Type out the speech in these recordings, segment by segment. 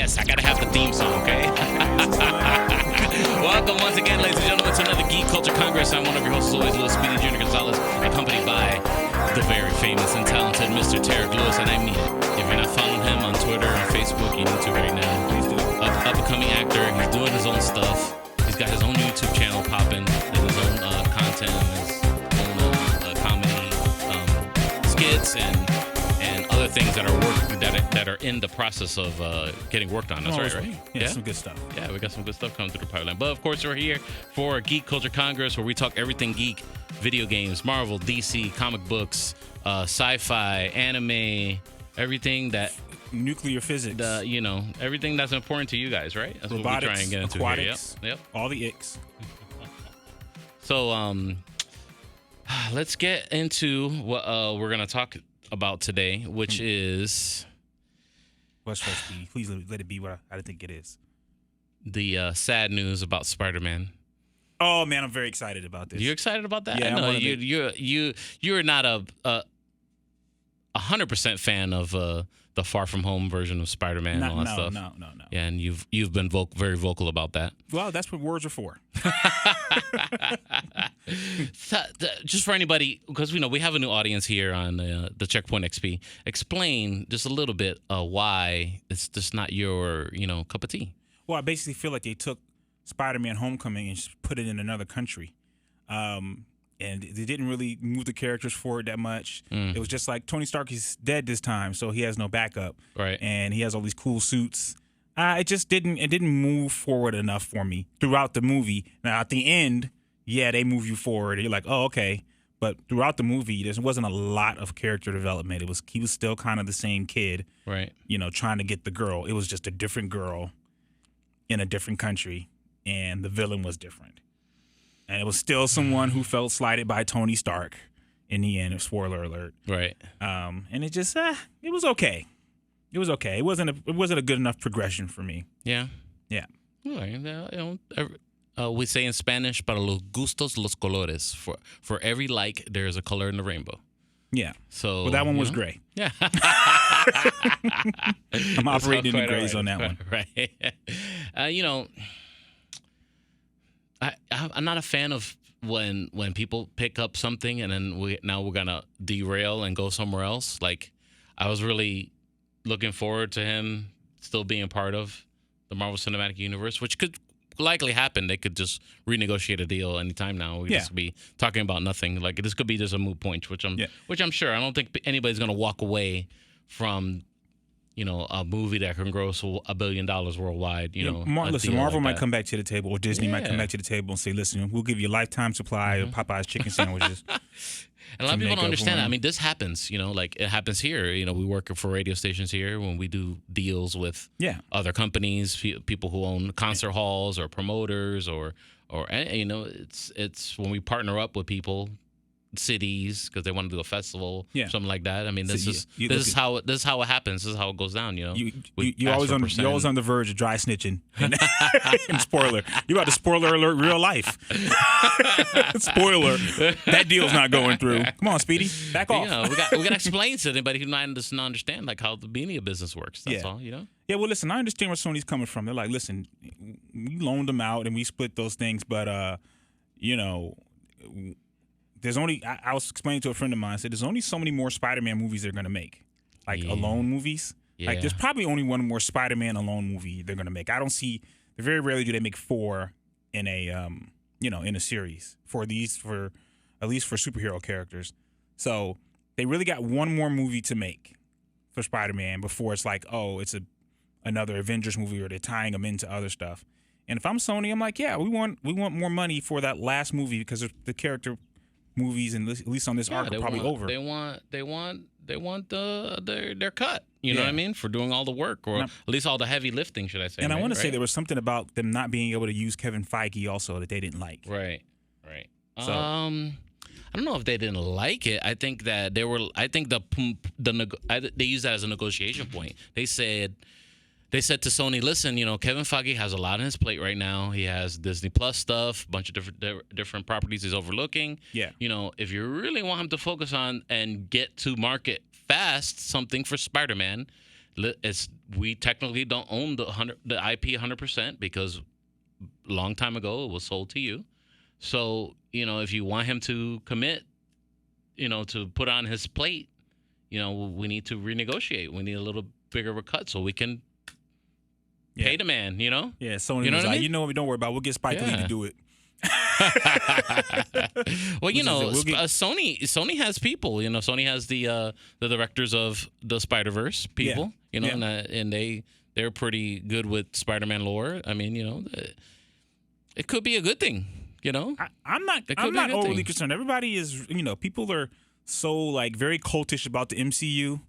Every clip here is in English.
Yes, I gotta have the theme song, okay? Welcome once again, ladies and gentlemen, to another Geek Culture Congress. I'm one of your hosts, as always, Louis Speedy Jr. Gonzalez, accompanied by the very famous and talented Mr. Tarik Lewis, and I mean it. If you're not following him on Twitter and Facebook, you need to right now. Please do. Up-and-coming actor. He's doing his own stuff. He's got his own YouTube channel popping, and his own content, and his own comedy skits, and other things that are in the process of getting worked on. That's right? Yeah, some good stuff. Yeah, we got some good stuff coming through the pipeline. But of course, we're here for Geek Culture Congress, where we talk everything geek, video games, Marvel, DC, comic books, sci-fi, anime, everything that nuclear physics. Everything that's important to you guys, right? That's robotics, what we try and get into aquatics, here. Yep. All the icks. So, let's get into what we're gonna talk about today, which is what's supposed to be. Please let it be what I think it is. The sad news about Spider-Man. Oh man, I'm very excited about this. You excited about that? Yeah, I know you're not a 100% fan of the Far From Home version of Spider-Man and all that stuff. No. Yeah, and you've been very vocal about that. Well, that's what words are for. Just for anybody, because we have a new audience here on the Checkpoint XP. Explain just a little bit why it's just not your cup of tea. Well, I basically feel like they took Spider-Man Homecoming and just put it in another country. And they didn't really move the characters forward that much. It was just like Tony Stark is dead this time, so he has no backup. Right. And he has all these cool suits. It didn't move forward enough for me throughout the movie. Now at the end, yeah, they move you forward. You're like, oh, okay. But throughout the movie, there wasn't a lot of character development. He was still kind of the same kid, right? Trying to get the girl. It was just a different girl in a different country, and the villain was different. And it was still someone who felt slighted by Tony Stark in the end. Spoiler alert. Right. And it just it was okay. It was okay. It wasn't a good enough progression for me. Yeah. Yeah. We say in Spanish, para los gustos los colores. For every like, there is a color in the rainbow. Yeah. So that one was gray. Yeah. I'm operating in the grays on that one. Right. I'm not a fan of when people pick up something and then we're gonna derail and go somewhere else. Like, I was really looking forward to him still being part of the Marvel Cinematic Universe, which could likely happen. They could just renegotiate a deal anytime now. We just be talking about nothing. Like, this could be just a moot point, which I'm sure. I don't think anybody's gonna walk away from a movie that can gross $1 billion worldwide. Listen, Marvel might come back to the table, or Disney might come back to the table and say, "Listen, we'll give you a lifetime supply of Popeye's chicken sandwiches." And a lot of people don't understand that. I mean, this happens. Like, it happens here. We work for radio stations here when we do deals with other companies, people who own concert halls or promoters, or it's when we partner up with people. Cities, because they want to do a festival, something like that. I mean, this is how it happens. This is how it goes down. You're always on the verge of dry snitching. And spoiler, you about to spoiler alert real life. Spoiler, that deal's not going through. Come on, Speedy, back off. We got to explain to anybody who doesn't understand like how the media business works. That's all. Yeah, well, listen, I understand where Sony's coming from. They're like, listen, we loaned them out and we split those things, but there's only, I was explaining to a friend of mine, I said, there's only so many more Spider-Man movies they're going to make. Like, alone movies. Yeah. Like, there's probably only one more Spider-Man alone movie they're going to make. I don't see, very rarely do they make 4 in a, in a series at least for superhero characters. So, they really got one more movie to make for Spider-Man before it's like, oh, it's another Avengers movie, or they're tying them into other stuff. And if I'm Sony, I'm like, yeah, we want more money for that last movie, because the character movies, and at least on this arc, are probably over. They want their cut. You know what I mean? For doing all the work, or at least all the heavy lifting, should I say? And I want to say there was something about them not being able to use Kevin Feige also that they didn't like. Right. So, I don't know if they didn't like it. I think that they used that as a negotiation point. They said to Sony, listen, Kevin Feige has a lot on his plate right now. He has Disney Plus stuff, a bunch of different properties he's overlooking. Yeah. If you really want him to focus on and get to market fast something for Spider-Man, we technically don't own the IP 100% because long time ago it was sold to you. So, if you want him to commit, to put on his plate, we need to renegotiate. We need a little bigger of a cut so we can pay the man, Yeah, Sony was like, what, don't worry about it. We'll get Spike Lee to do it. Well, Sony has people. Sony has the directors of the Spider-Verse people. And they're pretty good with Spider-Man lore. I mean, it could be a good thing. I'm not overly concerned. Everybody is, people are so like very cultish about the MCU.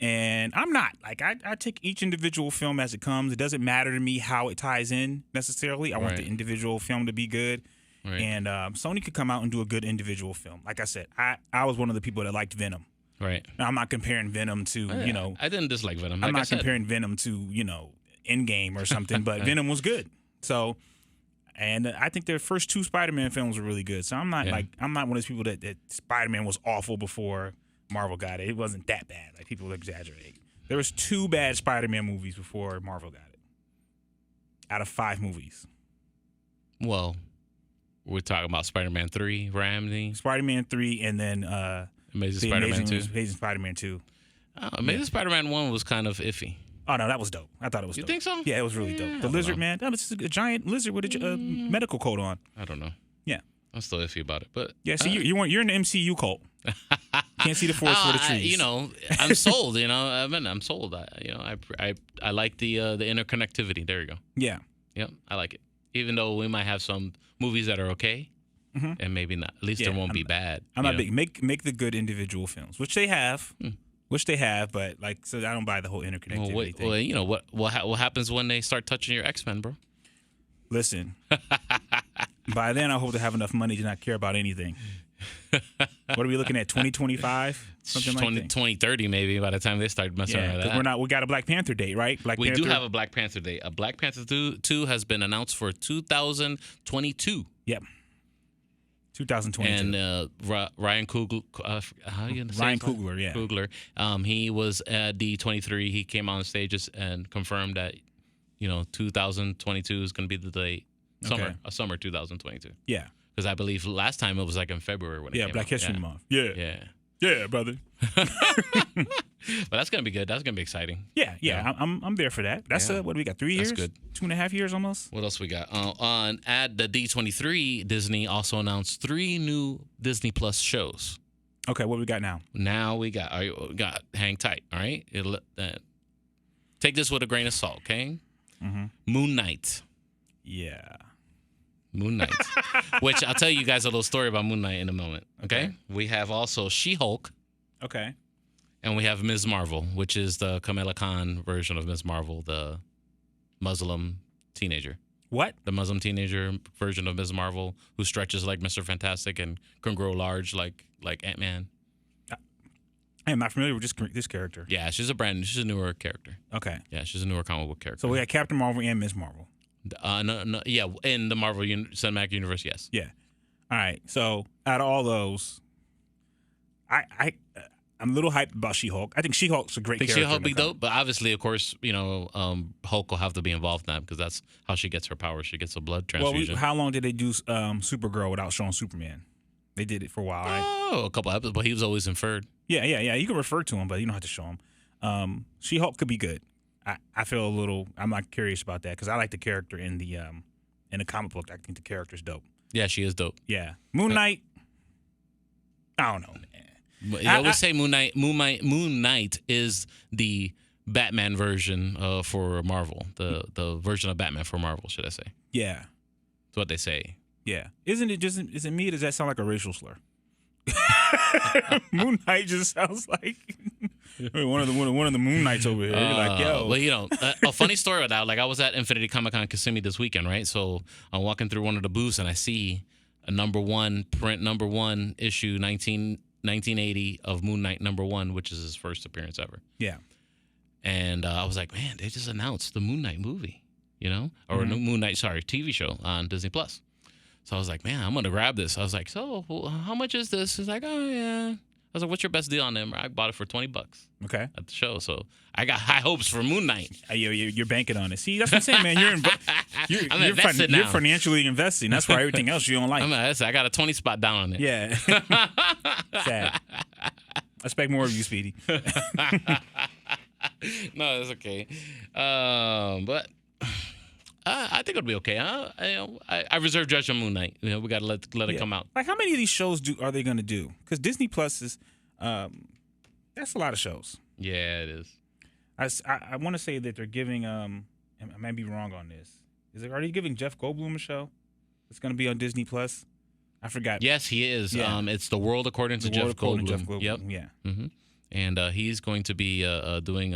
And I'm not. Like, I take each individual film as it comes. It doesn't matter to me how it ties in necessarily. I want the individual film to be good. Right. And Sony could come out and do a good individual film. Like I said, I was one of the people that liked Venom. Right. Now, I'm not comparing Venom to, I didn't dislike Venom. I'm not comparing Venom to, Endgame or something, but Venom was good. So, and I think their first 2 Spider-Man films were really good. So I'm not I'm not one of those people that Spider-Man was awful before Marvel got it. It wasn't that bad. Like, people exaggerate. There was 2 bad Spider-Man movies before Marvel got it. Out of 5 movies. Well, we're talking about Spider-Man 3, Raimi. Spider-Man 3, and then Amazing Spider-Man 2. Amazing Spider-Man 2. Amazing Spider-Man 1 was kind of iffy. Oh, no, that was dope. I thought it was dope. You think so? Yeah, it was really dope. The lizard, man. That was a giant lizard with a medical coat on. I don't know. Yeah. I'm still iffy about it. But yeah, so you're in the MCU cult. Can't see the forest for the trees. I'm sold. I'm sold. I like the interconnectivity. There you go. Yeah. Yep, I like it. Even though we might have some movies that are okay, and maybe not. At least they won't be bad. I'm not big. Make the good individual films, which they have. But so I don't buy the whole interconnectivity thing. Well, what happens when they start touching your X-Men, bro? Listen, by then I hope to have enough money to not care about anything. What are we looking at? 2025, something like that. 2030, maybe by the time they start messing around with that. We got a Black Panther date, right? We do have a Black Panther date. A Black Panther 2 has been announced for 2022. Yep. 2022. And Ryan Coogler, how you gonna say Ryan Coogler, yeah. Coogler. He was at D23. He came on stage and confirmed that 2022 is going to be the date. Summer 2022. Yeah. Because I believe last time it was like in February when it came Black out. History Month. Yeah, brother. But that's gonna be good. That's gonna be exciting. Yeah. I'm there for that. That's what do we got? 3 years? That's good. 2.5 years almost. What else we got? At the D23, Disney also announced 3 new Disney Plus shows. Okay, what we got now? Now we got hang tight. All right, take this with a grain of salt. Okay. Mm-hmm. Moon Knight. Yeah. Moon Knight, which I'll tell you guys a little story about Moon Knight in a moment. Okay? We have also She-Hulk. Okay. And we have Ms. Marvel, which is the Kamala Khan version of Ms. Marvel, the Muslim teenager. What? The Muslim teenager version of Ms. Marvel, who stretches like Mr. Fantastic and can grow large like Ant-Man. I am not familiar with this character. Yeah, she's a newer character. Okay. Yeah, she's a newer comic book character. So we got Captain Marvel and Ms. Marvel. No, yeah, in the Marvel Cinematic Universe, yes. Yeah. All right. So out of all those, I'm a little hyped about She-Hulk. I think She-Hulk's a great character. She-Hulk be dope, but obviously, of course, Hulk will have to be involved in that because that's how she gets her power. She gets a blood transfusion. Well, how long did they do Supergirl without showing Superman? They did it for a while, right? Oh, a couple episodes, but he was always inferred. Yeah. You can refer to him, but you don't have to show him. She-Hulk could be good. I feel I'm not curious about that because I like the character in the comic book. I think the character's dope. Yeah, she is dope. Yeah. Moon Knight, I don't know, man. You always say Moon Knight is the Batman version for Marvel, the version of Batman for Marvel, should I say? Yeah. That's what they say. Yeah. Is it me or does that sound like a racial slur? Moon Knight just sounds like one of the Moon Knights over here. You're like, yo. Well, a funny story about that. Like, I was at Infinity Comic Con Kissimmee this weekend, right? So I'm walking through one of the booths and I see a number one issue 1980 of Moon Knight #1, which is his first appearance ever. Yeah. And I was like, man, they just announced the Moon Knight movie, or Moon Knight, TV show on Disney Plus. So I was like, man, I'm going to grab this. I was like, so how much is this? He's like, oh, yeah. was like, "What's your best deal on them?" I bought it for $20 Okay. at the show. So I got high hopes for Moon Knight. You're banking on it. See, that's what I'm saying, man. You're financially investing. That's why everything else you don't like. I got a 20 spot down on it. Yeah. Sad. I expect more of you, Speedy. No, it's okay. But I think it'll be okay. I reserve judgment on Moon Knight. We got to let it come out. Like, how many of these shows are they going to do? Because Disney Plus is, that's a lot of shows. Yeah, it is. I want to say that they're giving, I might be wrong on this. Are they giving Jeff Goldblum a show? It's going to be on Disney Plus. I forgot. Yes, he is. Yeah. It's The World According to Jeff Goldblum. Yep. Yeah. Mm-hmm. And he's going to be doing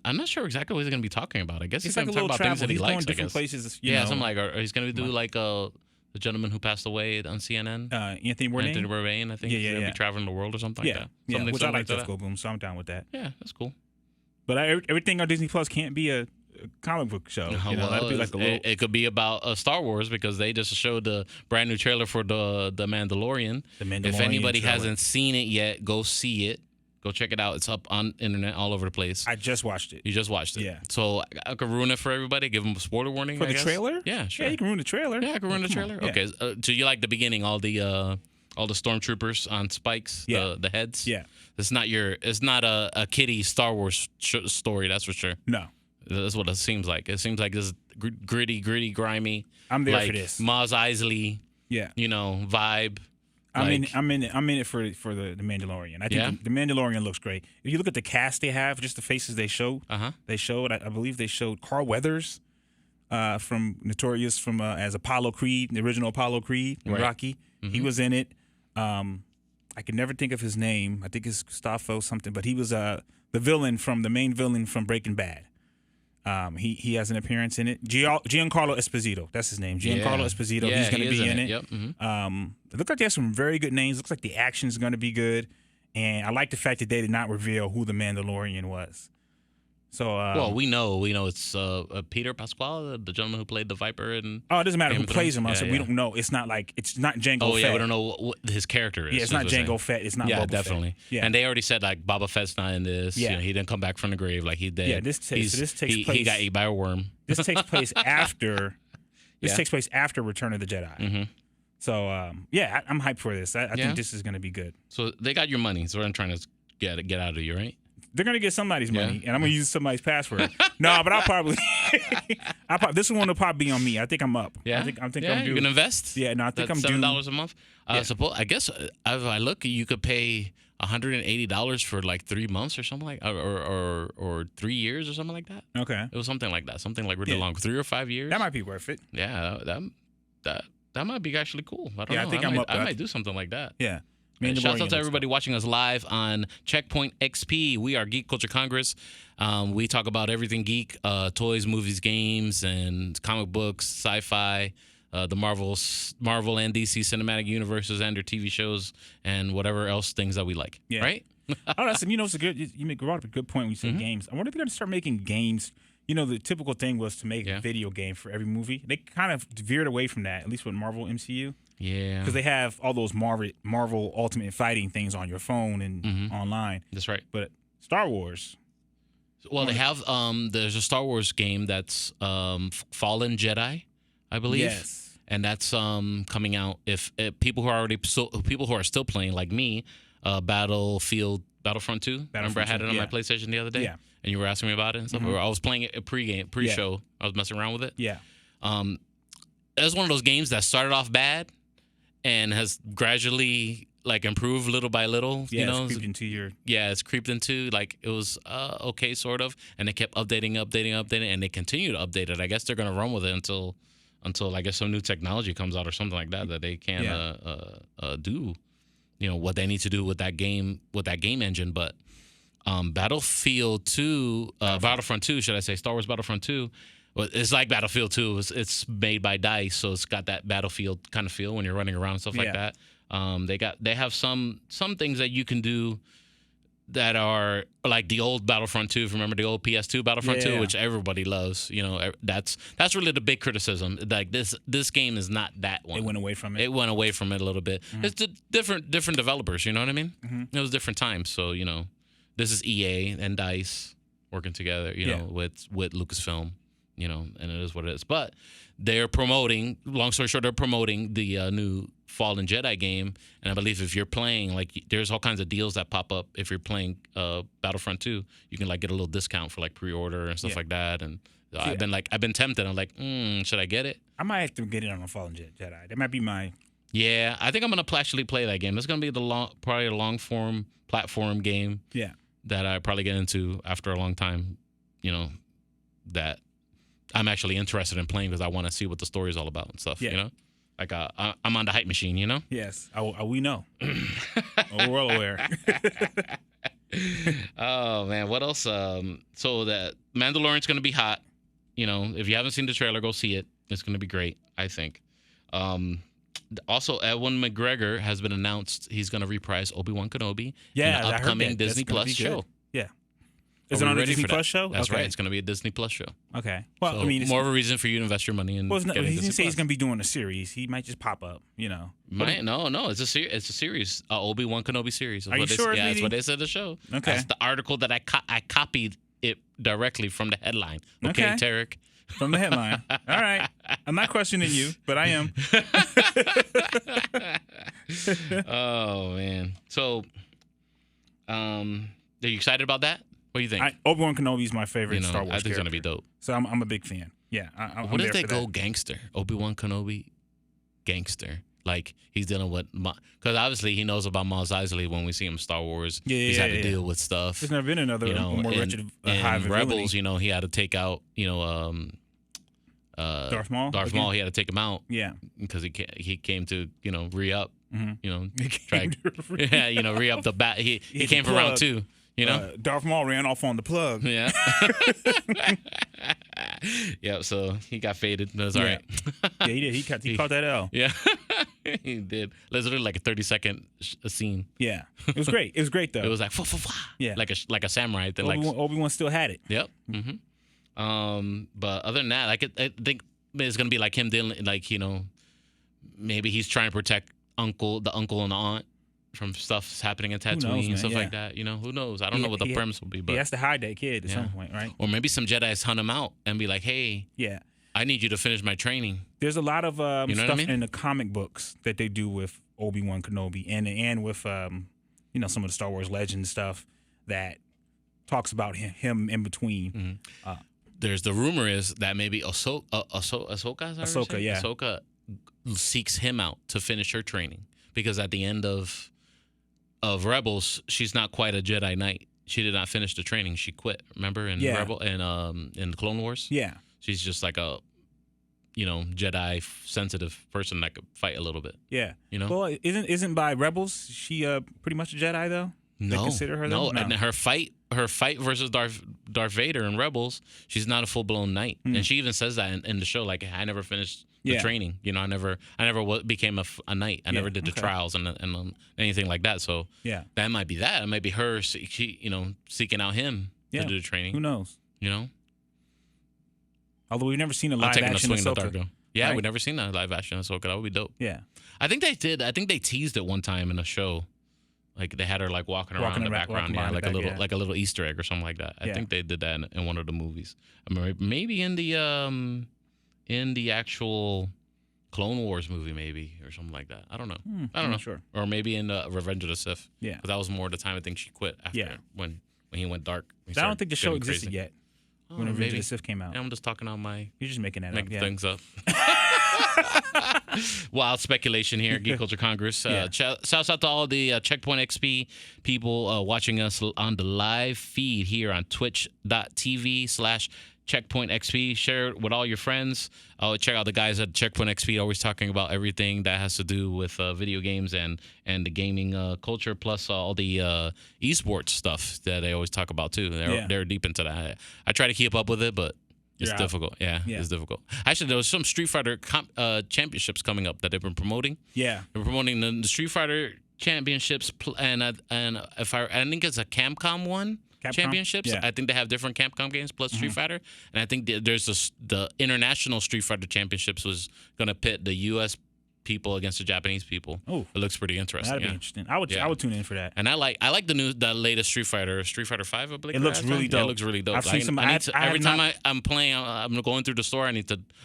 I'm not sure exactly what he's going to be talking about. I guess he's going to talk about things that he likes. Different places. Something like, or he's going to do like the gentleman who passed away on CNN. Anthony Bourdain. Anthony Bourdain, I think. He's going to be traveling the world or something like that. Yeah, which I like Jeff Goldblum, so I'm down with that. Yeah, that's cool. But everything on Disney Plus can't be a comic book show. That'd be like it could be about Star Wars because they just showed the brand new trailer for the Mandalorian. If anybody hasn't seen it yet, go see it. Go check it out. It's up on internet all over the place. I just watched it. You just watched it? Yeah. So I could ruin it for everybody. Give them a spoiler warning for the trailer. Yeah, sure. Yeah, you can ruin the trailer. Yeah, I can ruin the trailer. Yeah. Okay. So you like the beginning? All the stormtroopers on spikes. Yeah. The heads. Yeah. It's not a kiddie Star Wars story. That's for sure. No. That's what it seems like. It seems like this gritty, grimy. I'm there like for this. Mos Eisley. Yeah. vibe. I'm in it for the Mandalorian. I think the Mandalorian looks great. If you look at the cast they have, just the faces they showed. They showed. I believe they showed Carl Weathers, from Notorious as Apollo Creed, the original Apollo Creed in Rocky. Mm-hmm. He was in it. I can never think of his name. I think it's Gustavo something, but he was the main villain from Breaking Bad. He has an appearance in it. Giancarlo Esposito, that's his name. Giancarlo Esposito. Yeah, he's going to be in it. Yep. Mm-hmm. It looks like they have some very good names. Looks like the action is going to be good, and I like the fact that they did not reveal who the Mandalorian was. So, well, we know it's Peter Pasquale, the gentleman who played the Viper, and it doesn't matter who plays him. We don't know. It's not Jango Fett. Oh yeah, we don't know what his character is. Yeah, it's not Jango Fett. It's not. Yeah, Boba definitely. Fett. Yeah, and they already said like Boba Fett's not in this. Yeah, he didn't come back from the grave like he did. Yeah, this takes place. He got ate by a worm. This takes place after. This takes place after Return of the Jedi. Mm-hmm. So I'm hyped for this. I think this is going to be good. So they got your money. So I'm trying to get out of you, right? They're gonna get somebody's money, and I'm gonna use somebody's password. No, but I'll probably. This one will probably be on me. I think I'm up. Yeah, I'm due. You gonna invest? Yeah, no, I think I'm due. $7 a month. I guess if I look, you could pay $180 for like 3 months or something like, or 3 years or something like that. Okay, it was something like that, something like really long, 3 or 5 years. That might be worth it. Yeah, that might be actually cool. I don't know. I think I'm up. I might do something like that. Yeah. Shout out to everybody watching us live on Checkpoint XP. We are Geek Culture Congress. We talk about everything geek, toys, movies, games, and comic books, sci-fi, the Marvel and DC cinematic universes and their TV shows, and whatever else things that we like. Yeah. Right? That's it's a good. You brought up a good point when you said games. I wonder if they're going to start making games. The typical thing was to make a video game for every movie. They kind of veered away from that, at least with Marvel MCU. Yeah. Because they have all those Marvel Ultimate Fighting things on your phone and online. That's right. But Star Wars. Well, they have there's a Star Wars game that's Fallen Jedi, I believe. Yes. And that's coming out if people who are still playing like me, Battlefront 2. Remember I had it on my PlayStation the other day? Yeah. And you were asking me about it and stuff? I was playing it pre-show. I was messing around with it. Yeah. That's one of those games that started off bad and has gradually improved little by little. Yeah, it's creeped into your... Yeah, it's creeped into, it was okay, sort of. And they kept updating, and they continue to update it. I guess they're going to run with it until I guess some new technology comes out or something like that they can do, what they need to do with that game engine. But Battlefront 2, should I say, Star Wars Battlefront 2, it's like Battlefield 2. It's made by DICE, so it's got that Battlefield kind of feel when you're running around and stuff like that. They have some things that you can do that are like the old Battlefront 2. If you remember the old PS2 Battlefront 2, which everybody loves. You know, that's really the big criticism. Like this game is not that one. It went away from it. It went away from it a little bit. Mm-hmm. It's different developers. You know what I mean? Mm-hmm. It was different times. So you know, this is EA and DICE working together. You know, with Lucasfilm. You know, and it is what it is. But they're promoting. Long story short, they're promoting the new Fallen Jedi game, and I believe if you're playing, like, there's all kinds of deals that pop up if you're playing Battlefront 2. You can like get a little discount for like pre-order and stuff like that. And I've been tempted. I'm like, should I get it? I might have to get it on a Fallen Jedi. That might be my. Yeah, I think I'm gonna actually play that game. It's gonna be probably a long form platform game. Yeah. That I probably get into after a long time. You know, that I'm actually interested in playing because I want to see what the story is all about and stuff. Yeah. You know. Like I'm on the hype machine, you know? Yes, we know. We're well aware. Oh, man, what else? So that Mandalorian's going to be hot. You know, if you haven't seen the trailer, go see it. It's going to be great, I think. Also, Ewan McGregor has been announced. He's going to reprise Obi-Wan Kenobi in the upcoming Disney Plus show. Yeah. Is it on a Disney Plus show? That's right. It's going to be a Disney Plus show. Okay. Well, so I mean, more of a reason for you to invest your money in. Well, he didn't say he's going to be doing a series. He might just pop up. You know. No. It's a series. Obi-Wan Kenobi series. Are you sure? Yeah, that's what they said in the show. Okay. That's the article that I copied it directly from the headline. Okay, Tarik. From the headline. All right. I'm not questioning you, but I am. Oh man. So, are you excited about that? What do you think? Obi-Wan Kenobi is my favorite Star Wars character. I think it's gonna be dope. So I'm a big fan. Yeah. What if they go gangster? Obi-Wan Kenobi, gangster. Like he's dealing with, because obviously he knows about Mos Eisley when we see him in Star Wars. Yeah, he's had to deal with stuff. There's never been another more wretched and Rebels. You know, he had to take out. Darth Maul. He had to take him out. Yeah, because he came to re-up. Mm-hmm. You know, re-up the bat. He came for round 2. You know, Darth Maul ran off on the plug. Yeah. Yeah. So he got faded. That's all right. Yeah, he did. He caught that L. Yeah, he did. Literally like a 30-second scene. Yeah, it was great. It was great though. It was like yeah, like a samurai. That Obi-Wan still had it. Yep. Mm-hmm. But other than that, I think it's gonna be like him dealing, like, maybe he's trying to protect the uncle and the aunt from stuff happening in Tatooine and stuff like that. Who knows? I don't know what the premise will be, but he has to hide that kid at some point, right? Or maybe some Jedis hunt him out and be like, "Hey, I need you to finish my training." There's a lot of stuff in the comic books that they do with Obi-Wan Kenobi and with some of the Star Wars Legend stuff that talks about him in between. Mm-hmm. There's the rumor is that maybe Ahsoka seeks him out to finish her training, because at the end of Rebels, she's not quite a Jedi Knight. She did not finish the training. She quit. Remember in Rebel and in Clone Wars? Yeah. She's just like a Jedi sensitive person that could fight a little bit. Yeah. Well, isn't by Rebels she pretty much a Jedi though? No. They consider her no. No. And her fight versus Darth Vader in Rebels, she's not a full blown knight. And she even says that in the show, like, I never finished the training. I never became a knight. I never did the trials and anything like that. So that might be that. It might be her, seeking out him to do the training. Who knows? Although we've never seen a live action Ahsoka. Yeah, right? we've never seen a live action Ahsoka. That would be dope. Yeah. I think they did. I think they teased it one time in a show. Like they had her like walking around in the background, like a little Easter egg or something like that. I think they did that in one of the movies. I mean, maybe in the actual Clone Wars movie, maybe, or something like that. I don't know. I don't know. Sure. Or maybe in Revenge of the Sith. Yeah. Because that was more the time I think she quit after when he went dark. I don't think the show existed yet when Revenge of the Sith came out. I'm just talking on my. You're just making things up. Wild speculation here, Geek Culture Congress. Shouts out to all the Checkpoint XP people watching us on the live feed here on twitch.tv/Checkpoint XP. Share it with all your friends. Check out the guys at Checkpoint XP, always talking about everything that has to do with video games and the gaming culture, plus all the esports stuff that they always talk about too. They're deep into that. I try to keep up with it, but it's difficult. Yeah, it's difficult. Actually, there was some Street Fighter championships coming up that they've been promoting. Yeah. They're promoting the Street Fighter championships, and if I think it's a Capcom one. Championships. Yeah. I think they have different Capcom games plus Street Fighter, and I think there's the international Street Fighter championships was gonna pit the U.S. people against the Japanese people. Oh, it looks pretty interesting. That'd be interesting. I would tune in for that. And I like the latest Street Fighter 5, I believe. It looks really dope. Yeah, it looks really dope. I've seen some. Every time I'm playing, I'm going through the store. I'm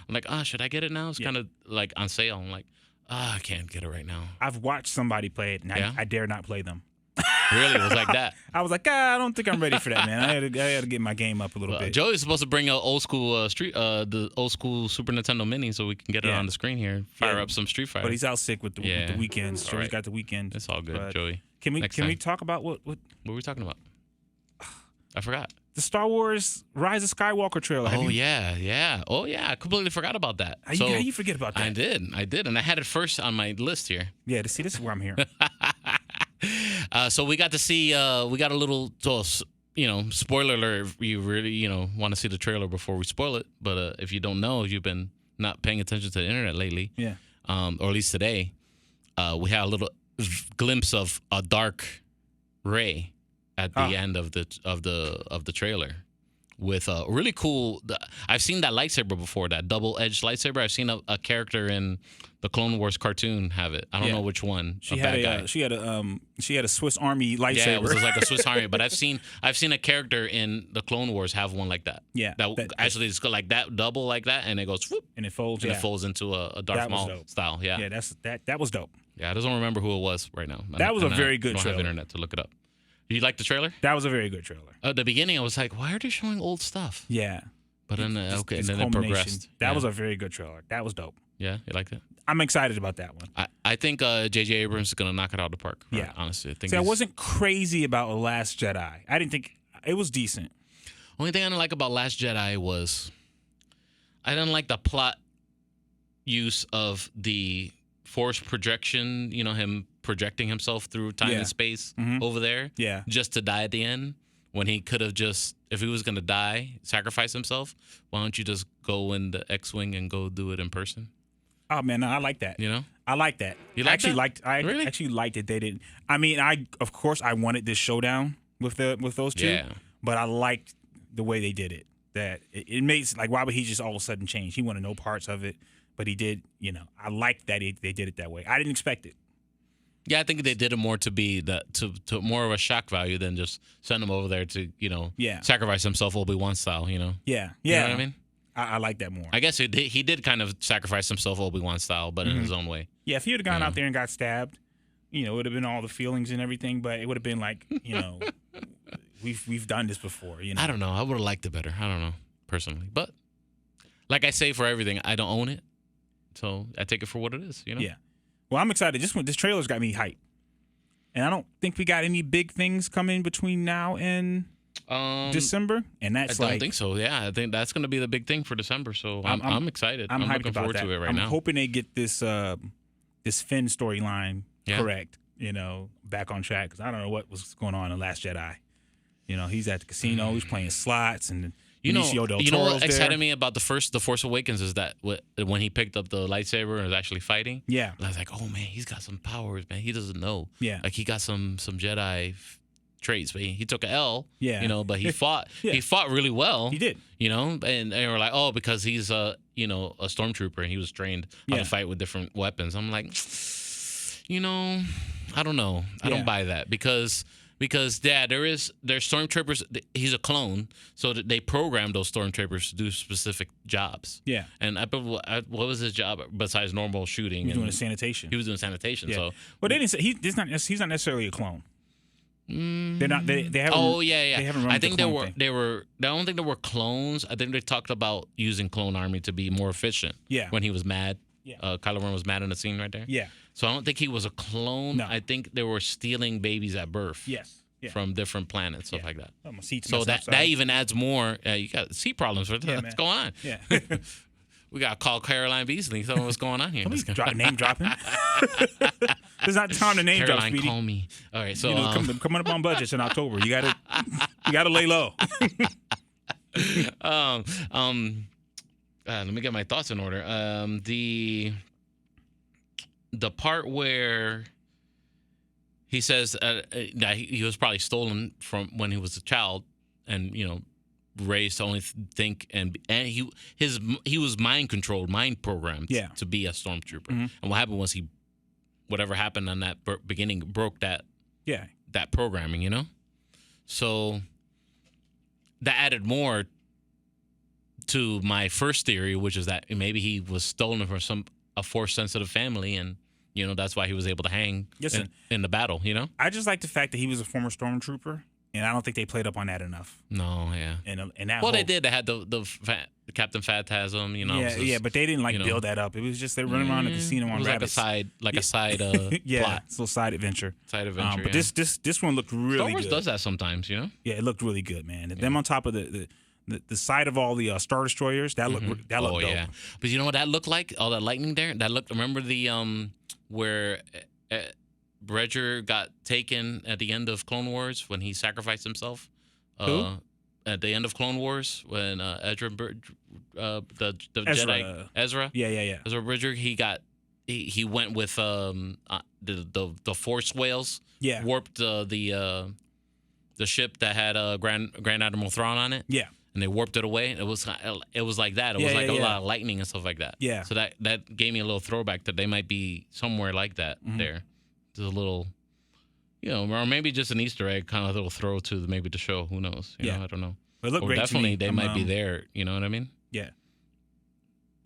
like, should I get it now? It's kind of like on sale. I'm like, I can't get it right now. I've watched somebody play it, and I dare not play them. Really? It was like that? I was like, I don't think I'm ready for that, man. I had to get my game up a little bit. Joey's supposed to bring an old school the old school Super Nintendo Mini so we can get it on the screen here. Fire up some Street Fighter. But he's out sick with the weekends. Joey's got the weekend. It's all good, but Joey. Can we talk about what were we talking about? I forgot. The Star Wars Rise of Skywalker trailer. Yeah. Oh, yeah. I completely forgot about that. How you forget about that? I did. And I had it first on my list here. Yeah, this is where I'm here. So we got to see, we got a little, spoiler alert if you really, want to see the trailer before we spoil it. But if you don't know, if you've been not paying attention to the internet lately, or at least today, we had a little glimpse of a dark Rey at the end of the trailer with a really cool. I've seen that lightsaber before, that double-edged lightsaber. I've seen a character in the Clone Wars cartoon have it. I don't know which one. She had a Swiss Army lightsaber. Yeah, it was like a Swiss Army. But I've seen a character in the Clone Wars have one like that. Yeah, that actually it's like that, double like that, and it goes whoop, and it folds. And it folds into a Darth Maul style. Yeah, yeah, that was dope. Yeah, I don't remember who it was right now. That was a very good trailer. I don't have internet to look it up. You like the trailer? That was a very good trailer. At the beginning, I was like, why are they showing old stuff? Yeah. But then, and then it progressed. That was a very good trailer. That was dope. Yeah, you liked it? I'm excited about that one. I think J.J. Abrams is going to knock it out of the park. Right? Yeah. Honestly. I wasn't crazy about The Last Jedi. I didn't think it was decent. Only thing I didn't like about Last Jedi was I didn't like the plot use of the Force projection, him projecting himself through time and space over there just to die at the end when he could have just, if he was going to die, sacrifice himself, why don't you just go in the X-Wing and go do it in person? Oh, man, no, I like that. I like that. You like that? I actually liked it. They didn't. I mean, of course, I wanted this showdown with those two, but I liked the way they did it. That it makes, like, why would he just all of a sudden change? He wanted no parts of it. But he did, I liked that they did it that way. I didn't expect it. Yeah, I think they did it more to be to more of a shock value than just send him over there to, sacrifice himself Obi-Wan style, Yeah. You know what I mean? I like that more. I guess he did kind of sacrifice himself Obi-Wan style, but in his own way. Yeah, if he had gone out there and got stabbed, it would have been all the feelings and everything, but it would have been like, we've done this before, I don't know. I would have liked it better. I don't know, personally. But like I say for everything, I don't own it. So I take it for what it is, Yeah. Well, I'm excited. This trailer's got me hyped. And I don't think we got any big things coming between now and December. And that's I don't think so. Yeah, I think that's going to be the big thing for December. So I'm excited. I'm looking forward to it right now. I'm hoping they get this Finn storyline correct, back on track. Because I don't know what was going on in The Last Jedi. He's at the casino. He's playing slots and You know what excited me about the Force Awakens is that when he picked up the lightsaber and was actually fighting. Yeah, I was like, oh man, he's got some powers, man. He doesn't know. Yeah, like he got some Jedi traits, but he took an L. Yeah, but he fought. He fought really well. He did. And we're like, oh, because he's a stormtrooper and he was trained how to fight with different weapons. I'm like, I don't know. I don't buy that because there's stormtroopers. He's a clone, so they programmed those stormtroopers to do specific jobs. Yeah. And what was his job besides normal shooting? He was doing sanitation. He was doing sanitation. Yeah. So, well, they didn't say he's not necessarily a clone. They're not. They haven't. Oh yeah. They haven't run I think they were. I don't think they were clones. I think they talked about using clone army to be more efficient. Yeah. When he was mad. Yeah. Kylo Ren was mad in the scene right there. Yeah. So I don't think he was a clone. No. I think they were stealing babies at birth. Yes. Yeah. From different planets, stuff like that. So that even adds more. You got seat problems. What's going on? Yeah. We got to call Caroline Beasley. Tell me what's going on here. Name dropping. There's not time to name drop, Speedy. Call me. All right. So coming up on budgets in October. You gotta lay low. Let me get my thoughts in order. The part where He says that he was probably stolen from when he was a child, and raised to only think and he was mind controlled, mind programmed to be a stormtrooper. And what happened was whatever happened on that beginning broke that programming. So that added more to my first theory, which is that maybe he was stolen from a force-sensitive family, and that's why he was able to hang in the battle. I just like the fact that he was a former stormtrooper, and I don't think they played up on that enough. No, yeah. And that they did. They had the Captain Phantasm. But they didn't build that up. It was just they running around the casino on rabbits. Like a side plot. It's a little side adventure. But this one looked really Star Wars good. does that sometimes, Yeah, it looked really good, man. And them on top of the side of all the Star Destroyers, that looked dope. Yeah. But you know what that looked like? All that lightning there? Remember the where Bridger got taken at the end of Clone Wars when he sacrificed himself? Who? At the end of Clone Wars when Ezra the Jedi Ezra? Yeah. Ezra Bridger, he went with the Force whales. Yeah. Warped the ship that had Grand Admiral Thrawn on it. Yeah. And they warped it away. It was like that. It was like a lot of lightning and stuff like that. Yeah. So that gave me a little throwback that they might be somewhere like that there. Just a little, or maybe just an Easter egg, kind of a little throw to maybe the show. Who knows? You know, I don't know. But it looked great definitely, to me. they might be there. You know what I mean? Yeah.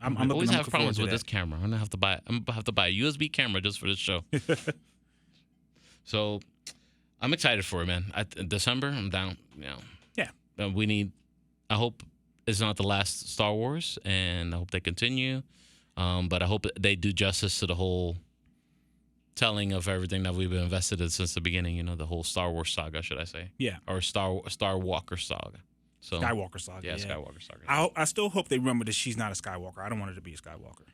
I always have problems with this camera. I'm gonna have to buy a USB camera just for this show. So, I'm excited for it, man. December, I'm down. Yeah. We need. I hope it's not the last Star Wars, and I hope they continue. But I hope they do justice to the whole telling of everything that we've been invested in since the beginning. The whole Star Wars saga, should I say? Yeah. Or Star Walker saga. So Skywalker saga. Yeah, Skywalker saga. I still hope they remember that she's not a Skywalker. I don't want her to be a Skywalker.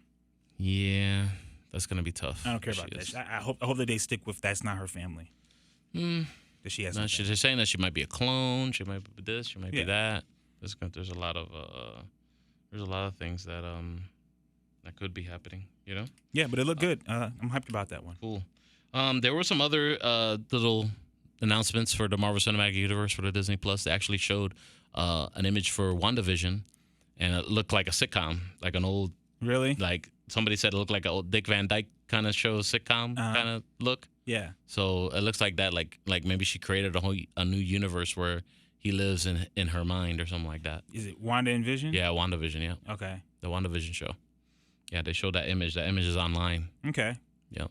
Yeah, that's gonna be tough. I don't care about that. I hope that they stick with that's not her family. That she has. No, they're saying that she might be a clone. She might be this. She might be that. There's a lot of things that that could be happening. Yeah, but it looked good. I'm hyped about that one. Cool. There were some other little announcements for the Marvel Cinematic Universe for the Disney Plus. They actually showed an image for WandaVision, and it looked like a sitcom, like an old. Really? Like somebody said, it looked like an old Dick Van Dyke kind of show, sitcom kind of look. Yeah. So it looks like that, like maybe she created a new universe where he lives in her mind or something like that. Is it Wanda and Vision? Yeah, WandaVision. Yeah. Okay. The WandaVision show. Yeah, they showed that image. That image is online. Okay. Yep.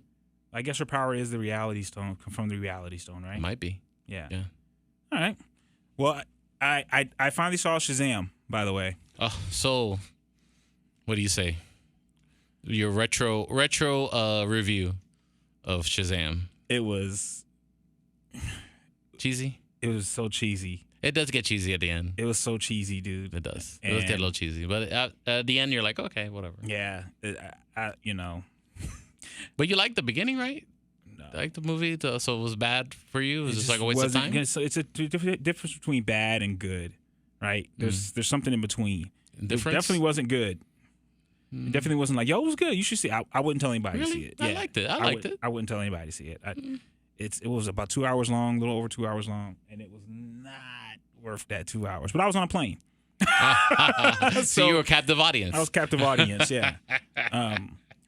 I guess her power is the Reality Stone, from the Reality Stone, right? Might be. Yeah. Yeah. All right. Well, I finally saw Shazam, by the way. Oh, so what do you say? Your retro review of Shazam. It was cheesy. It was so cheesy. It does get cheesy at the end. It was so cheesy, dude. It does. It does get a little cheesy, but at the end, you're like, okay, whatever. Yeah, But you liked the beginning, right? No. You liked the movie, so it was bad for you? It was just like a waste of time? So it's a difference between bad and good, right? There's something in between. Difference? It definitely wasn't good. It definitely wasn't like, yo, it was good. You should see it. I wouldn't tell anybody to see it. I liked it. I liked it. I wouldn't tell anybody to see it. It was about 2 hours long, a little over 2 hours long, and it was not worth that 2 hours. But I was on a plane. So you were a captive audience. I was captive audience, yeah.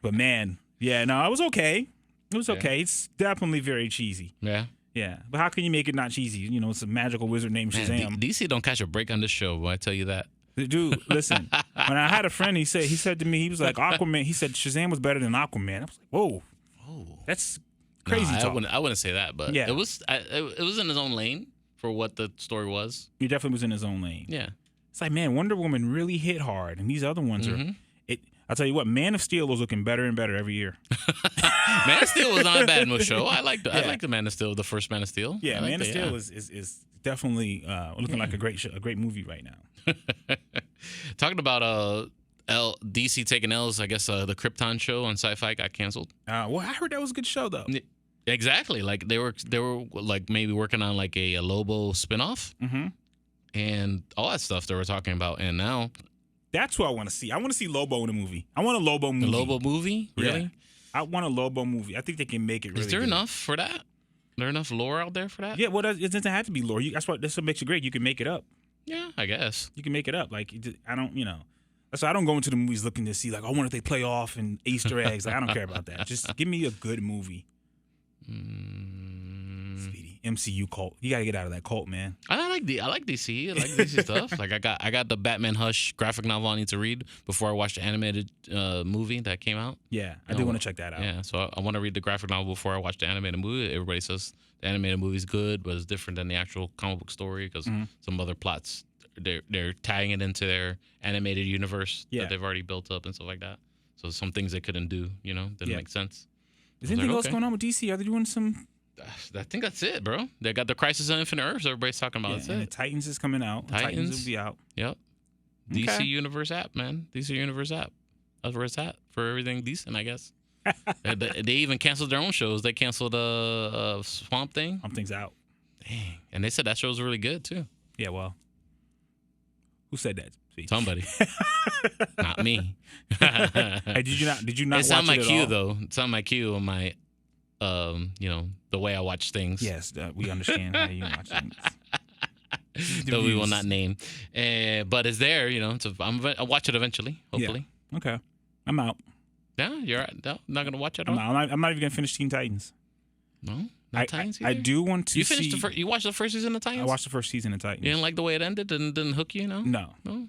But man, yeah, no, it was okay. It was okay. It's definitely very cheesy. Yeah. Yeah. But how can you make it not cheesy? It's a magical wizard named Shazam. DC don't catch a break on this show, boy, I tell you that. Dude, listen. When I had a friend, he said to me, he was like, Aquaman. He said Shazam was better than Aquaman. I was like, whoa, that's crazy talk. I wouldn't say that, but yeah. it was in his own lane for what the story was. He definitely was in his own lane. Yeah, it's like, man, Wonder Woman really hit hard, and these other ones are. I'll tell you what, Man of Steel was looking better and better every year. Man of Steel was not a bad show. I liked the Man of Steel, the first Man of Steel. Yeah, Man of Steel is definitely looking like a great movie right now. Talking about DC taking L's, I guess the Krypton show on Sci-Fi got canceled. Well, I heard that was a good show though. Exactly, like they were like maybe working on like a Lobo spinoff, and all that stuff they were talking about, and now. That's what I want to see. I want to see Lobo in a movie. I want a Lobo movie. A Lobo movie? Really? Yeah. I want a Lobo movie. I think they can make it really Is there good. enough for that? there enough lore out there for that? Yeah, well, it doesn't have to be lore. That's what makes it great. You can make it up. Yeah, I guess. You can make it up. Like, I don't, So I don't go into the movies looking to see, like, I wonder if they play off and Easter eggs. Like, I don't care about that. Just give me a good movie. Speedy. MCU cult. You got to get out of that cult, man. I like DC. I like DC stuff. Like, I got the Batman Hush graphic novel I need to read before I watch the animated movie that came out. Yeah, I do want to check that out. Yeah, so I want to read the graphic novel before I watch the animated movie. Everybody says the animated movie's good, but it's different than the actual comic book story because some other plots, they're tying it into their animated universe that they've already built up and stuff like that. So some things they couldn't do, didn't make sense. Is anything else going on with DC? Are they doing some... I think that's it, bro. They got the Crisis on Infinite Earths. Everybody's talking about. That's and it. The Titans is coming out. Titans will be out. Yep. Okay. DC Universe app, man. DC Universe app. That's where it's at for everything decent, I guess. They even canceled their own shows. They canceled Swamp Thing. Swamp Thing's out. Dang. And they said that show was really good too. Yeah, well, who said that? Somebody. Not me. Hey, did you not? It's watch on my it at queue all? though. It's on my queue on my. The way I watch things. Yes, we understand how you watch things. Though we will not name. But it's there, I'll watch it eventually, hopefully. Yeah. Okay. I'm out. Yeah, you're right. No, not going to watch it all? I'm not even going to finish Teen Titans. No? Not Titans either? I do want to see... You watched the first season of Titans? I watched the first season of Titans. You didn't like the way it ended? Didn't hook you, No. Well,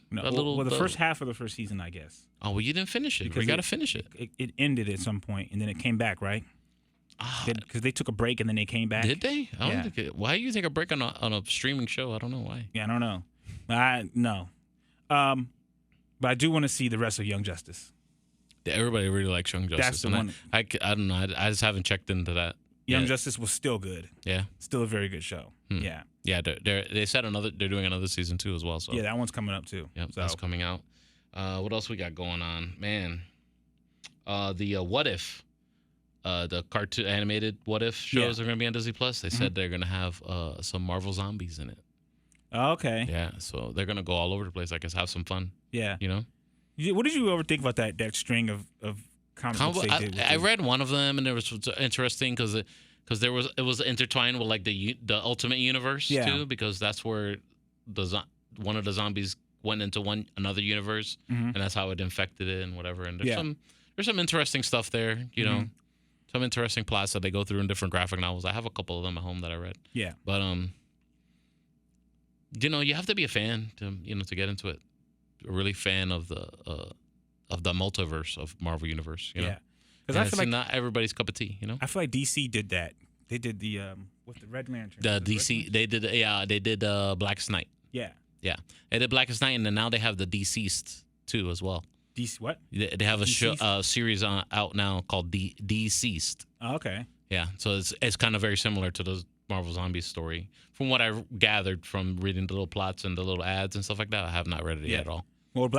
the first half of the first season, I guess. Oh, well, you didn't finish it. Because you got to finish it. It ended at some point, and then it came back, right? Because they took a break and then they came back. Did they? I don't think why do you take a break on a streaming show? I don't know why. Yeah, I don't know. No. But I do want to see the rest of Young Justice. Everybody really likes Young Justice. That's the one. I don't know. I just haven't checked into that. Young Justice was still good. Yeah. Still a very good show. Yeah. Yeah. They said they're doing another season 2 as well. So yeah, that one's coming up too. Yep, that's coming out. What else we got going on, man? The What If. The cartoon animated What If shows are going to be on Disney Plus. They said they're going to have some Marvel zombies in it. Oh, okay. Yeah, so they're going to go all over the place. I guess have some fun. Yeah. What did you ever think about that string of comic books they did? I read one of them, and it was interesting because it was intertwined with like the Ultimate Universe too, because that's where one of the zombies went into another universe, and that's how it infected it and whatever. And there's some interesting stuff there, Some interesting plots that they go through in different graphic novels. I have a couple of them at home that I read. Yeah. But you have to be a fan to get into it. A really fan of the multiverse of Marvel Universe. Yeah. Because I feel like not everybody's cup of tea. I feel like DC did that. They did the with the Red Lantern. The DC they did Blackest Night. Yeah. Yeah. They did Blackest Night, and then now they have the Deceased too as well. DC what? They have a series out now called Deceased. Oh, okay. Yeah, so it's kind of very similar to the Marvel Zombies story, from what I gathered from reading the little plots and the little ads and stuff like that. I have not read it yet at all. Well, the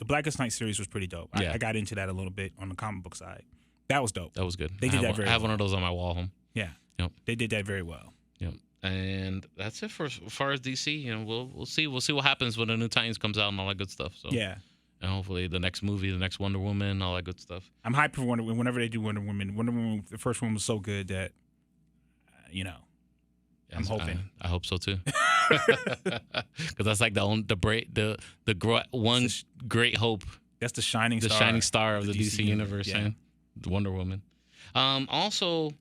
Blackest Night series was pretty dope. I got into that a little bit on the comic book side. That was dope. That was good. They did that very well. I have one of those on my wall home. Yeah. Yep. They did that very well. Yep. And that's it as far as DC. We'll see what happens when the new Titans comes out and all that good stuff. So yeah. And hopefully the next movie, the next Wonder Woman, all that good stuff. I'm hyped for Wonder Woman. Whenever they do Wonder Woman, the first one was so good that, I'm hoping. I hope so too. Because that's like the one great hope. That's the shining star. The shining star of the DC universe, man. The Wonder Woman. Also,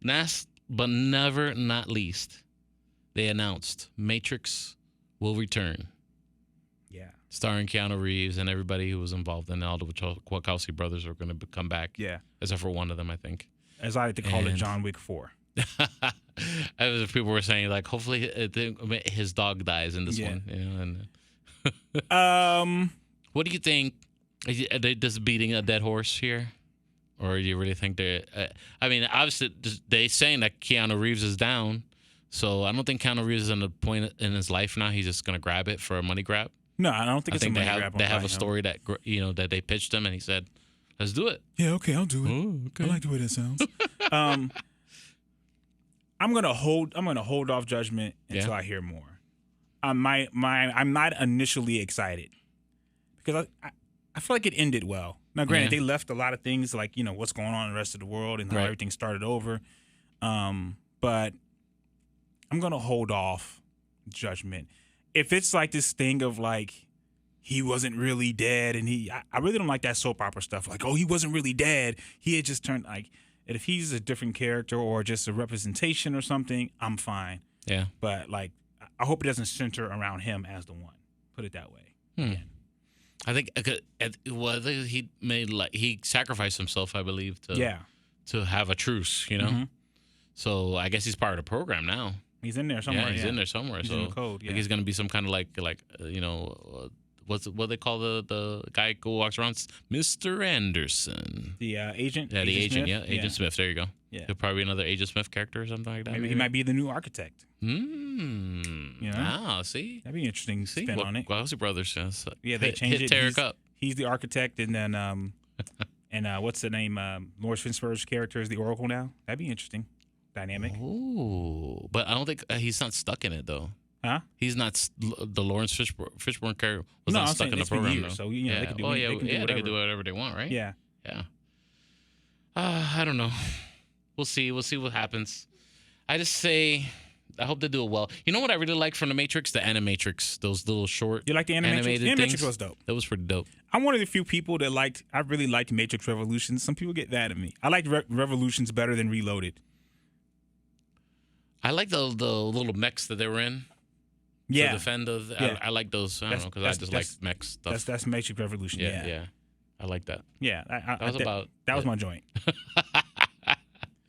last but never not least, they announced Matrix will return. Yeah. Starring Keanu Reeves and everybody who was involved in all the Wachowski brothers are going to come back. Yeah. Except for one of them, I think. As I like to call it, John Wick 4. People were saying, like, hopefully his dog dies in this one. What do you think? Are they just beating a dead horse here? Or do you really think they're... obviously, they're saying that Keanu Reeves is down. So I don't think Keanu Reeves is in a point in his life now. He's just going to grab it for a money grab. No, I don't think it's a money grab. They have a story that that they pitched him, and he said, "Let's do it." Yeah, okay, I'll do it. Oh, okay. I like the way that sounds. I'm gonna hold off judgment until I hear more. I'm not initially excited because I feel like it ended well. Now, granted, they left a lot of things like what's going on in the rest of the world and how everything started over. but I'm gonna hold off judgment. If it's like this thing of like he wasn't really dead, and I really don't like that soap opera stuff. Like, oh, he wasn't really dead. He had just turned like. And if he's a different character or just a representation or something, I'm fine. Yeah. But like, I hope it doesn't center around him as the one. Put it that way. Again. I think he made he sacrificed himself, I believe, to have a truce. You know. Mm-hmm. So I guess he's part of the program now. He's in there somewhere. Yeah, he's in there somewhere. He's so in the code. Yeah. I think he's gonna be some kind of like what they call the guy who walks around, Mr. Anderson. The agent. Yeah, the agent. Smith? Yeah, Agent Smith. There you go. Yeah, he'll probably be another Agent Smith character or something like that. Maybe he might be the new architect. See, that'd be an interesting spin on it. Wachowski Brothers. Yeah, they changed it. Tarik up. He's the architect, and then and what's the name? Lawrence Fishburne's character is the Oracle now. That'd be interesting. Dynamic. Ooh, but I don't think he's not stuck in it though. Huh? He's not the Lawrence Fishburne character was not stuck in the program. Years, so they can do they can do whatever they want, right? Yeah. I don't know. We'll see. We'll see what happens. I just say, I hope they do it well. You know what I really like from the Matrix? The Animatrix. Those little short. You like the Animatrix? The things? Animatrix was dope. That was pretty dope. I'm one of the few people that I really liked Matrix Revolutions. Some people get mad at me. I like Revolutions better than Reloaded. I like the little mechs that they were in. Yeah. To defend those. Yeah. I like those. I don't know, because I just like mech stuff. That's Matrix Revolution. Yeah. I like that. Yeah. That was my joint.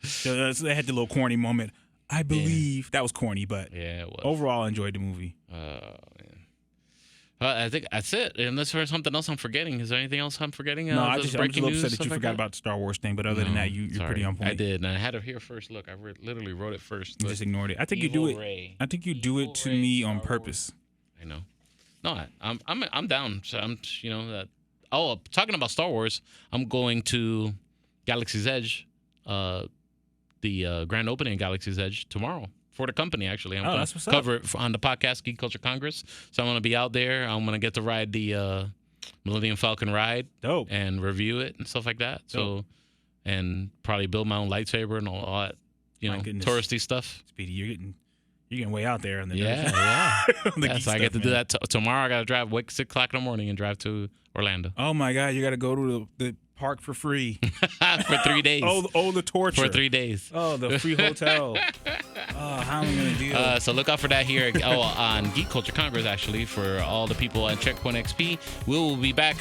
So they had the little corny moment. I believe that was corny, but it was. Overall, I enjoyed the movie. Man. I think that's it. Unless there's something else I'm forgetting. Is there anything else I'm forgetting? No, I'm just a little upset that you forgot about the Star Wars thing. But other than that, you're pretty on point. I did, and I had it here first. Look, I literally wrote it first. You just ignored it. I think you do it. I think you do it to me on purpose. I know. No, I'm down. So I'm that. Oh, talking about Star Wars, I'm going to Galaxy's Edge, the grand opening of Galaxy's Edge tomorrow. For the company, actually. I'm going to cover it on the podcast, Geek Culture Congress. So I'm going to be out there. I'm going to get to ride the Millennium Falcon ride. Dope. And review it and stuff like that. Dope. So, and probably build my own lightsaber and all that, touristy stuff. Speedy, you're getting way out there. Yeah. So I get to do that tomorrow. I got to drive, wake 6 o'clock in the morning and drive to Orlando. Oh, my God. You got to go to the park for free. For 3 days. The torture. For 3 days. Oh, the free hotel. How am I going to do that? So look out for that here on Geek Culture Congress, actually, for all the people at Checkpoint XP. We will be back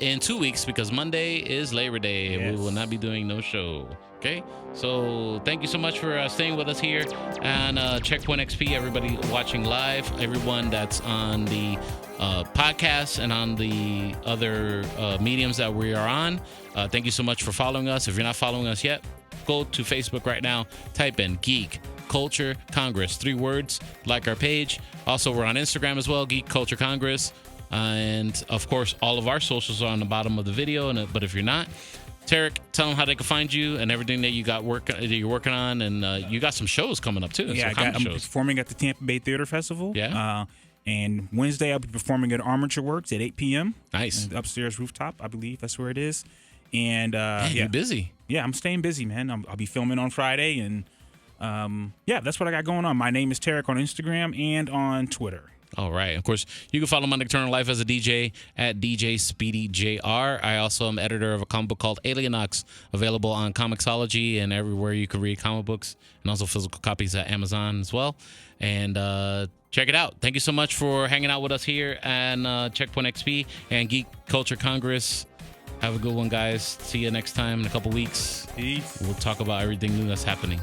in 2 weeks because Monday is Labor Day. Yes. We will not be doing no show. Okay? So thank you so much for staying with us here on Checkpoint XP, everybody watching live, everyone that's on the podcast and on the other mediums that we are on. Thank you so much for following us. If you're not following us yet, go to Facebook right now, type in Geek Culture Congress, 3 words, like our page. Also, we're on Instagram as well, Geek Culture Congress. And of course, all of our socials are on the bottom of the video. But if you're not, Tarik, tell them how they can find you and everything that you're working on, and you got some shows coming up too. Yeah, I'm performing at the Tampa Bay Theater Festival. Yeah. And Wednesday I'll be performing at Armature Works at 8 p.m. Nice. Upstairs rooftop, I believe that's where it is. And you're busy. Yeah, I'm staying busy, man. I'll be filming on Friday, and that's what I got going on. My name is Tarik on Instagram and on Twitter. All right. Of course, you can follow my nocturnal life as a DJ at DJ Speedy JR. I also am editor of a comic book called Alienox, available on Comixology and everywhere you can read comic books, and also physical copies at Amazon as well. And check it out. Thank you so much for hanging out with us here and Checkpoint XP and Geek Culture Congress. Have a good one, guys. See you next time in a couple weeks. Peace. We'll talk about everything new that's happening.